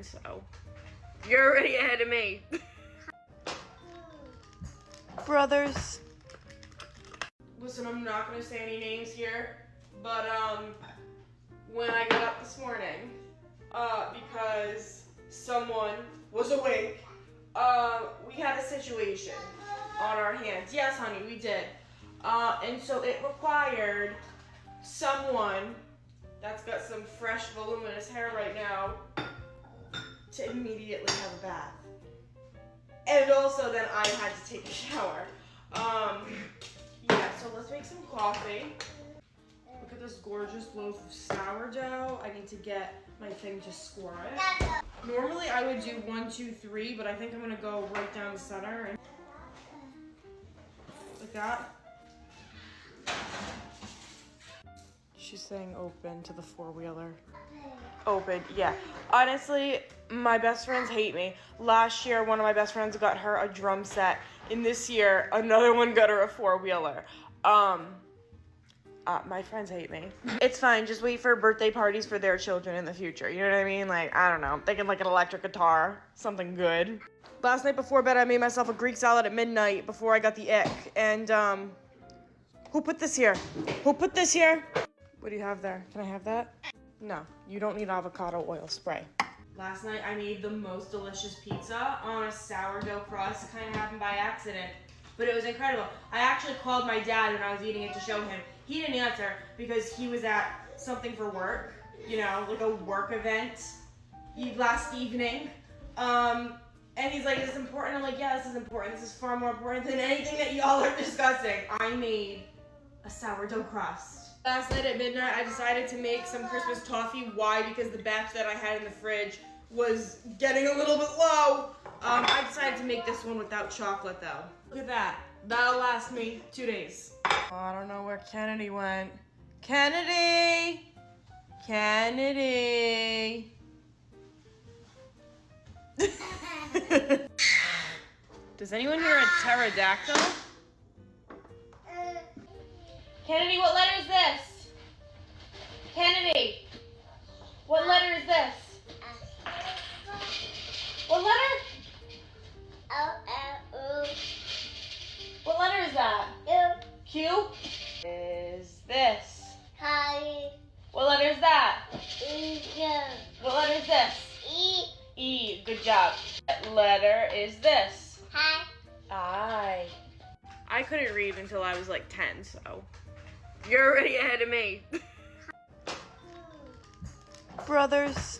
10, so you're already ahead of me. Brothers. Listen, I'm not gonna say any names here, but when I got up this morning, because someone was awake, we had a situation on our hands. Yes, honey, we did. And so it required someone that's got some fresh, voluminous hair right now to immediately have a bath. And also then I had to take a shower. Yeah, so let's make some coffee. Look at this gorgeous loaf of sourdough. I need to get my thing to score it. Normally I would do 1, 2, 3, but I think I'm gonna go right down the center. And like that. She's saying open to the four-wheeler. Open, yeah. Honestly, my best friends hate me. Last year, one of my best friends got her a drum set. And this year, another one got her a four-wheeler. My friends hate me. It's fine, just wait for birthday parties for their children in the future. You know what I mean? Like, I don't know. I'm thinking like an electric guitar, something good. Last night before bed, I made myself a Greek salad at midnight before I got the ick. And, who put this here? Who put this here? What do you have there? Can I have that? No, you don't need avocado oil spray. Last night I made the most delicious pizza on a sourdough crust. It kind of happened by accident, but it was incredible. I actually called my dad when I was eating it to show him. He didn't answer because he was at something for work, you know, like a work event last evening. And he's like, is this important? I'm like, yeah, this is important. This is far more important than anything that y'all are discussing. I made a sourdough crust. Last night at midnight, I decided to make some Christmas toffee. Why? Because the batch that I had in the fridge was getting a little bit low. I decided to make this one without chocolate, though. Look at that. That'll last me 2 days. Oh, I don't know where Kennedy went. Kennedy! Kennedy! Does anyone hear a pterodactyl? Kennedy, what letter is this? Kennedy, what letter is this? What letter? What letter is that? Q. Is this? Hi. What letter is that? E. What letter is this? E. E. Good job. What letter is this? Hi. I. I couldn't read until I was like 10, so you're already ahead of me. Brothers.